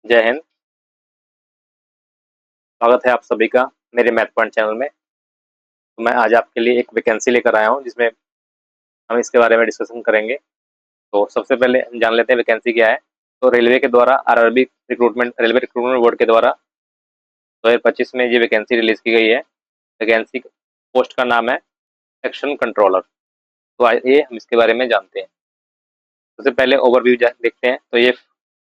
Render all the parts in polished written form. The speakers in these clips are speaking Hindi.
जय हिंद। स्वागत है आप सभी का मेरे मैथ पॉइंट चैनल में। तो मैं आज आपके लिए एक वैकेंसी लेकर आया हूं जिसमें हम इसके बारे में डिस्कशन करेंगे। तो सबसे पहले हम जान लेते हैं वैकेंसी क्या है। तो रेलवे के द्वारा RRB recruitment railway recruitment board के द्वारा 2025 में ये वैकेंसी रिलीज की गई है। वैकेंसी पोस्ट का नाम है सेक्शन कंट्रोलर। तो आइए हम इसके बारे में जानते हैं। सबसे पहले ओवरव्यू देखते हैं। तो ये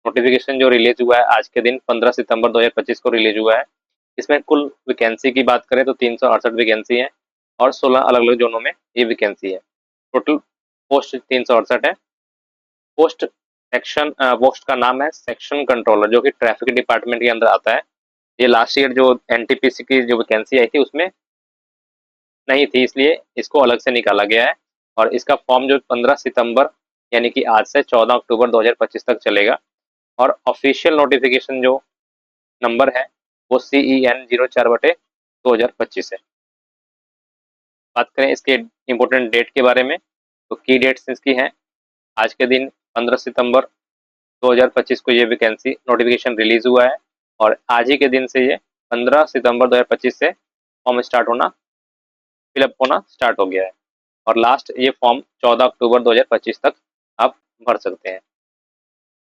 नोटिफिकेशन जो रिलीज हुआ है आज के दिन 15 सितंबर 2025 को रिलीज हुआ है। इसमें कुल वैकेंसी की बात करें तो 368 वैकेंसी है और 16 अलग अलग जोनों में ये वैकेंसी है। टोटल पोस्ट 368 है। पोस्ट का नाम है सेक्शन कंट्रोलर, जो कि ट्रैफिक डिपार्टमेंट के अंदर आता है। ये लास्ट ईयर जो एनटीपीसी की जो वैकेंसी आई थी उसमें नहीं थी, इसलिए इसको अलग से निकाला गया है। और इसका फॉर्म जो 15 सितंबर यानी कि आज से 14 अक्टूबर 2025 तक चलेगा। और ऑफिशियल नोटिफिकेशन जो नंबर है वो CEN 04/2025 है। बात करें इसके इम्पोर्टेंट डेट के बारे में, तो की डेट्स इसकी हैं। आज के दिन 15 सितंबर 2025 को ये वैकेंसी नोटिफिकेशन रिलीज हुआ है और आज ही के दिन से ये 15 सितंबर 2025 से फॉर्म स्टार्ट होना फिलअप होना स्टार्ट हो गया है। और लास्ट ये फॉर्म 14 अक्टूबर 2025 तक आप भर सकते हैं।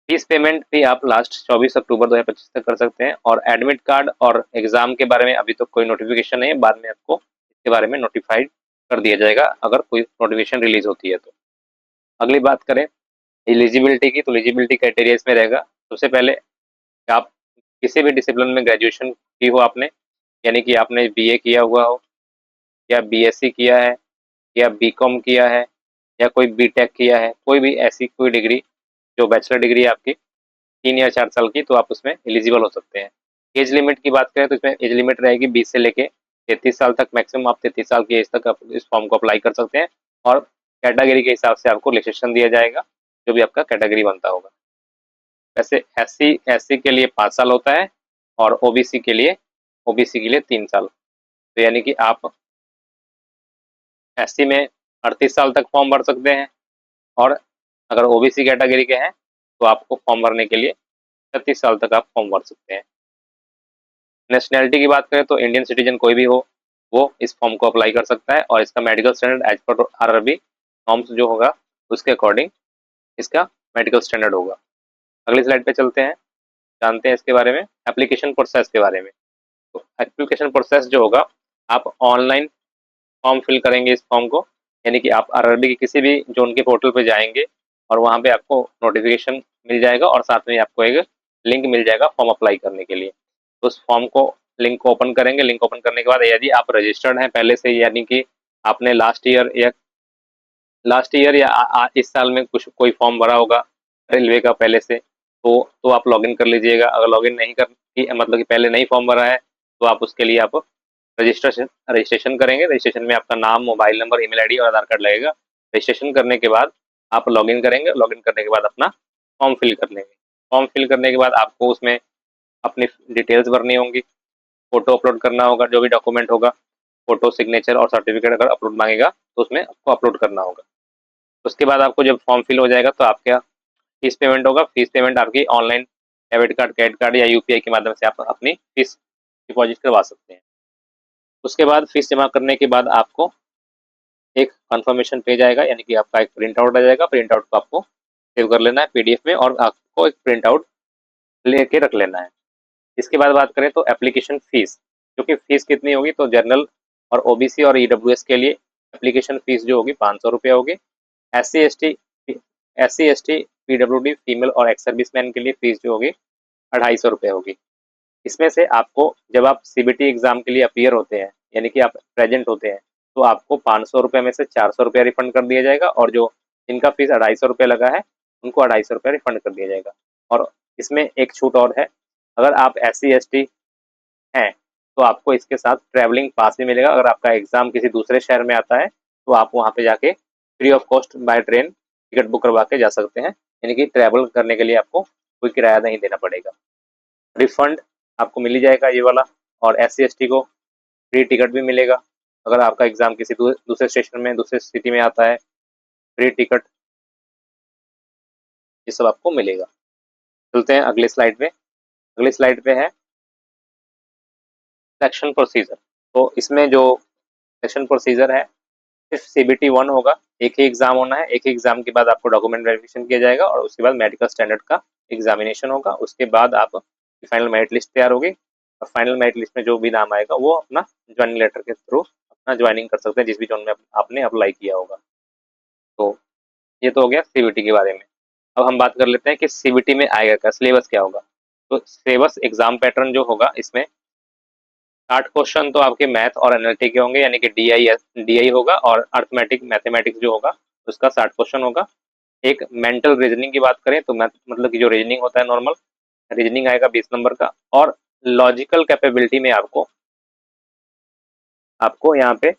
फीस पेमेंट भी आप लास्ट 24 अक्टूबर 2025 तक कर सकते हैं। और एडमिट कार्ड और एग्जाम के बारे में अभी तो कोई नोटिफिकेशन नहीं है, बाद में आपको इसके बारे में नोटिफाइड कर दिया जाएगा अगर कोई नोटिफिकेशन रिलीज होती है तो। अगली बात करें एलिजिबिलिटी की, तो एलिजिबिलिटी क्राइटेरिया इसमें रहेगा। सबसे पहले आप किसी भी डिसिप्लिन में ग्रेजुएशन की हो आपने, यानी कि आपने बीए किया हुआ हो या बीएससी किया है या बीकॉम किया है या कोई बीटेक किया है, कोई भी ऐसी कोई डिग्री जो बैचलर डिग्री है आपकी 3 या 4 साल की, तो आप उसमें एलिजिबल हो सकते हैं। एज लिमिट की बात करें तो इसमें एज लिमिट रहेगी 20 से लेके 33 साल तक। मैक्सिमम आप 33 साल की एज तक आप इस फॉर्म को अप्लाई कर सकते हैं। और कैटेगरी के हिसाब से आपको रिलैक्सेशन दिया जाएगा, जो भी आपका कैटेगरी बनता होगा। वैसे एससी के लिए 5 साल होता है और ओबीसी के लिए 3 साल। तो यानी कि आप एससी में 38 साल तक फॉर्म भर सकते हैं और अगर ओबीसी कैटेगरी के हैं तो आपको फॉर्म भरने के लिए 36 साल तक आप फॉर्म भर सकते हैं। नेशनैलिटी की बात करें तो इंडियन सिटीजन कोई भी हो वो इस फॉर्म को अप्लाई कर सकता है। और इसका medical standard as per RRB norms जो होगा उसके अकॉर्डिंग इसका मेडिकल स्टैंडर्ड होगा। अगली स्लाइड पे चलते हैं, जानते हैं इसके बारे में एप्लीकेशन प्रोसेस के बारे में। तो एप्लीकेशन प्रोसेस जो होगा, आप ऑनलाइन फॉर्म फिल करेंगे इस फॉर्म को, यानी कि आप आरआरबी के किसी भी जोन के पोर्टल पे जाएंगे और वहाँ पे आपको नोटिफिकेशन मिल जाएगा और साथ में आपको एक लिंक मिल जाएगा फॉर्म अप्लाई करने के लिए। तो उस फॉर्म को लिंक को ओपन करेंगे। लिंक ओपन करने के बाद यदि आप रजिस्टर्ड हैं पहले से, यानी कि आपने लास्ट ईयर या इस साल में कुछ कोई फॉर्म भरा होगा रेलवे का पहले से, तो आप लॉगिन कर लीजिएगा। अगर लॉगिन नहीं कर मतलब कि पहले नहीं फॉर्म भरा है तो आप उसके लिए आप रजिस्ट्रेशन करेंगे। रजिस्ट्रेशन में आपका नाम, मोबाइल नंबर, ईमेल आईडी और आधार कार्ड लगेगा। रजिस्ट्रेशन करने के बाद आप लॉगिन करेंगे। लॉगिन करने के बाद अपना फॉर्म फिल कर लेंगे। फॉर्म फिल करने के बाद आपको उसमें अपनी डिटेल्स भरनी होंगी, फोटो अपलोड करना होगा, जो भी डॉक्यूमेंट होगा, फोटो, सिग्नेचर और सर्टिफिकेट अगर अपलोड मांगेगा तो उसमें आपको अपलोड करना होगा। उसके बाद आपको जब फॉर्म फिल हो जाएगा तो आपका फीस पेमेंट होगा। फीस पेमेंट आपकी online debit card, credit card या यूपीआई के माध्यम से आप अपनी फीस डिपॉजिट करवा सकते हैं। उसके बाद फीस जमा करने के बाद आपको एक कंफर्मेशन पेज आएगा, यानी कि आपका एक प्रिंट आउट आ जाएगा। प्रिंट आउट को आपको सेव कर लेना है पीडीएफ में और आपको एक प्रिंट आउट लेके रख लेना है। इसके बाद बात करें तो एप्लीकेशन फीस, क्योंकि फीस कितनी होगी, तो जनरल और ओबीसी और ईडब्ल्यूएस के लिए एप्लीकेशन फीस जो होगी 500 रुपये होगी। S C S T PWD female और एक्स सर्विसमैन के लिए फीस जो होगी 250 रुपये होगी। इसमें से आपको जब आप सीबीटी एग्जाम के लिए अपीयर होते हैं, यानी कि आप प्रेजेंट होते हैं, तो आपको 500 रुपये में से 400 रुपये रिफंड कर दिया जाएगा और जो जिनका फीस 250 रुपये लगा है उनको 250 रुपये रिफंड कर दिया जाएगा। और इसमें एक छूट और है, अगर आप SC/ST हैं तो आपको इसके साथ ट्रैवलिंग पास भी मिलेगा। अगर आपका एग्जाम किसी दूसरे शहर में आता है तो आप वहाँ पे जाके free of cost by train ticket book करवा के जा सकते हैं, यानी कि ट्रैवल करने के लिए आपको कोई किराया नहीं देना पड़ेगा। रिफंड आपको मिल ही जाएगा ये वाला। और SC/ST को फ्री टिकट भी मिलेगा। अगर आपका एग्जाम किसी दूसरे स्टेशन में, दूसरे सिटी में आता है, फ्री टिकट ये सब आपको मिलेगा। चलते हैं अगले स्लाइड में। अगली स्लाइड पे है सिलेक्शन प्रोसीजर। तो इसमें जो सिलेक्शन प्रोसीजर है, सिर्फ सीबीटी 1 होगा, एक ही एग्जाम होना है। एक ही एग्जाम के बाद आपको डॉक्यूमेंट वेरिफिकेशन किया जाएगा और उसके बाद मेडिकल स्टैंडर्ड का एग्जामिनेशन होगा। उसके बाद आप फाइनल मेरिट लिस्ट तैयार होगी और फाइनल मेरिट लिस्ट में जो भी नाम आएगा वो अपना ज्वाइनिंग लेटर के थ्रू अपना ज्वाइनिंग कर सकते हैं जिस भी जोन में आपने अप्लाई किया होगा। तो ये तो हो गया सीबीटी के बारे में। अब हम बात कर लेते हैं कि सीबीटी में आएगा क्या, सिलेबस क्या होगा। तो सिलेबस एग्जाम पैटर्न जो होगा, इसमें 60 क्वेश्चन तो आपके मैथ और एनएलटी के होंगे, यानी कि डीआई होगा, और अर्थमेटिक मैथमेटिक्स जो होगा उसका 60 क्वेश्चन होगा। एक मेंटल रीजनिंग की बात करें तो मतलब कि जो रीजनिंग होता है नॉर्मल रीजनिंग आएगा 20 नंबर का। और लॉजिकल कैपेबिलिटी में आपको आपको यहाँ पे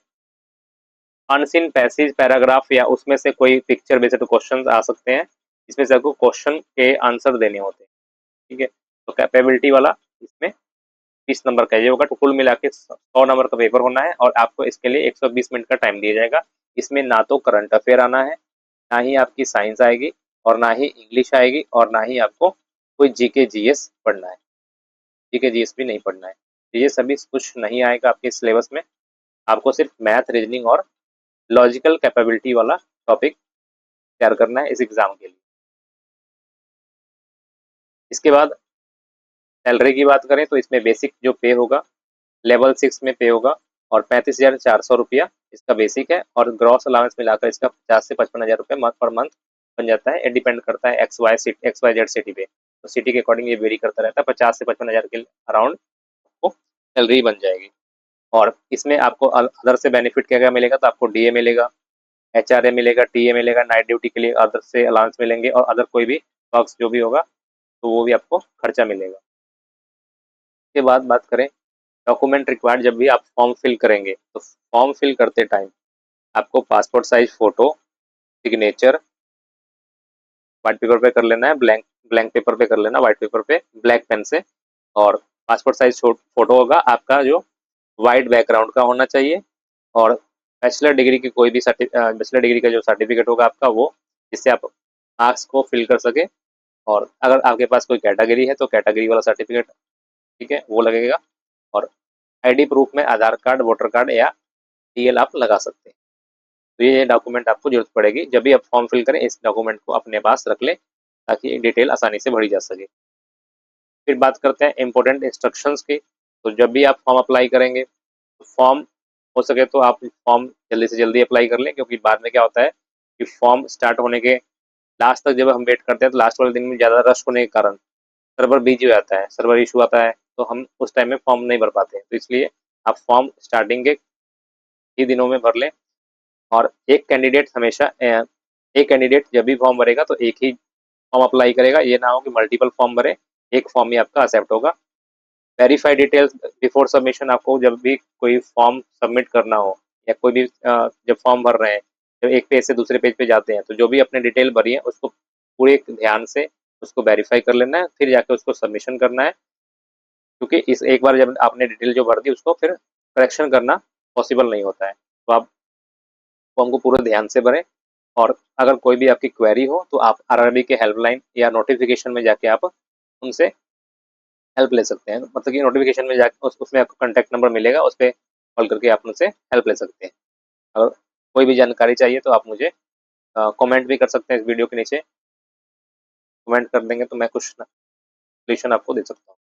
अनसीन पैसेज पैराग्राफ या उसमें से कोई पिक्चर बेस्ड क्वेश्चन आ सकते हैं, इसमें से आपको क्वेश्चन के आंसर देने होते हैं। ठीक है, तो कैपेबिलिटी वाला इसमें 20 नंबर का ये होगा। तो कुल मिला के 100 नंबर का पेपर होना है और आपको इसके लिए 120 मिनट का टाइम दिया जाएगा। इसमें ना तो करंट अफेयर आना है, ना ही आपकी साइंस आएगी, और ना ही इंग्लिश आएगी, और ना ही आपको कोई जीके जीएस पढ़ना है। जीके जीएस भी नहीं पढ़ना है। तो ये सभी कुछ नहीं आएगा आपके सिलेबस में। आपको सिर्फ मैथ रीजनिंग और लॉजिकल कैपेबिलिटी वाला टॉपिक तैयार करना है इस एग्जाम के लिए। इसके बाद सैलरी की बात करें तो इसमें बेसिक जो पे होगा लेवल 6 में पे होगा और 35,400 रुपया इसका बेसिक है, और ग्रॉस अलाउंस मिलाकर इसका 50 से 55,000 रुपये पर मंथ बन जाता है। ये डिपेंड करता है XYZ सिटी पे, तो सिटी के अकॉर्डिंग ये वेरी करता रहता है। 50 से 55,000 के अराउंड आपको सैलरी बन जाएगी। और इसमें आपको अदर से बेनिफिट क्या क्या मिलेगा, तो आपको डीए मिलेगा, एचआरए मिलेगा, टीए मिलेगा, नाइट ड्यूटी के लिए अदर से अलाउंस मिलेंगे, और अदर कोई भी वर्क्स जो भी होगा तो वो भी आपको खर्चा मिलेगा। इसके बाद बात करें डॉक्यूमेंट रिक्वायर्ड, जब भी आप फॉर्म फिल करेंगे तो फॉर्म फिल करते टाइम आपको passport size photo, signature white paper पे कर लेना है, ब्लैंक ब्लैंक पेपर पे कर लेना, व्हाइट पेपर पे ब्लैक पेन से। और पासपोर्ट साइज फोटो होगा आपका जो वाइट बैकग्राउंड का होना चाहिए, और बैचलर डिग्री की कोई भी बैचलर डिग्री का जो सर्टिफिकेट होगा आपका वो, जिससे आप मार्क्स को फिल कर सके। और अगर आपके पास कोई कैटेगरी है तो कैटेगरी वाला सर्टिफिकेट, ठीक है, वो लगेगा। और आईडी प्रूफ में आधार कार्ड, वोटर कार्ड या डीएल आप लगा सकते हैं। तो ये डॉक्यूमेंट आपको जरूरत पड़ेगी जब भी आप फॉर्म फिल करें, इस डॉक्यूमेंट को अपने पास रख लें ताकि डिटेल आसानी से भरी जा सके। फिर बात करते हैं इंपॉर्टेंट इंस्ट्रक्शंस की। तो जब भी आप फॉर्म अप्लाई करेंगे तो फॉर्म हो सके तो आप फॉर्म जल्दी से जल्दी अप्लाई कर लें, क्योंकि बाद में क्या होता है कि फॉर्म स्टार्ट होने के लास्ट तक जब हम वेट करते हैं तो लास्ट वाले दिन में ज़्यादा रश होने के कारण सर्वर बिजी हो जाता है, सर्वर इशू आता है, तो हम उस टाइम में फॉर्म नहीं भर पाते हैं। तो इसलिए आप फॉर्म स्टार्टिंग के ही दिनों में भर लें। और एक कैंडिडेट जब भी फॉर्म भरेगा तो एक ही फॉर्म अप्लाई करेगा, ये ना हो कि मल्टीपल फॉर्म भरे, एक फॉर्म ही आपका एक्सेप्ट होगा। वेरीफाई डिटेल्स बिफोर सबमिशन, आपको जब भी कोई फॉर्म सबमिट करना हो या कोई भी जब फॉर्म भर रहे हैं, जब एक पेज से दूसरे पेज पे जाते हैं तो जो भी अपने डिटेल भरी है उसको पूरे ध्यान से उसको वेरीफाई कर लेना है, फिर जाके उसको सबमिशन करना है। क्योंकि इस एक बार जब आपने डिटेल जो भर दी उसको फिर करेक्शन करना पॉसिबल नहीं होता है। तो आप फॉर्म को पूरे ध्यान से भरें। और अगर कोई भी आपकी क्वेरी हो तो आप आरआरबी के हेल्पलाइन या नोटिफिकेशन में जाके आप उनसे हेल्प ले सकते हैं। मतलब कि नोटिफिकेशन में जाकर उसमें आपको कॉन्टैक्ट नंबर मिलेगा, उस पर कॉल करके आप उनसे हेल्प ले सकते हैं। अगर कोई भी जानकारी चाहिए तो आप मुझे कमेंट भी कर सकते हैं, इस वीडियो के नीचे कमेंट कर देंगे तो मैं कुछ सोल्यूशन आपको दे सकता हूँ।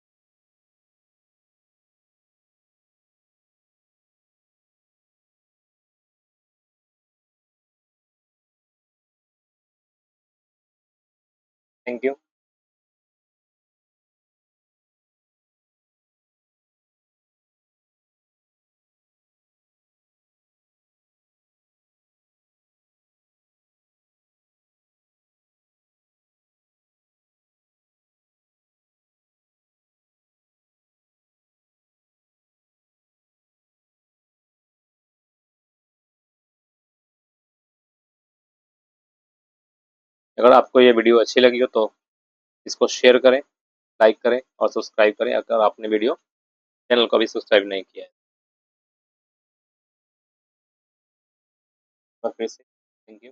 Thank you. अगर आपको ये वीडियो अच्छी लगी हो तो इसको शेयर करें, लाइक करें और सब्सक्राइब करें अगर आपने वीडियो चैनल को अभी सब्सक्राइब नहीं किया है। फिर से थैंक यू।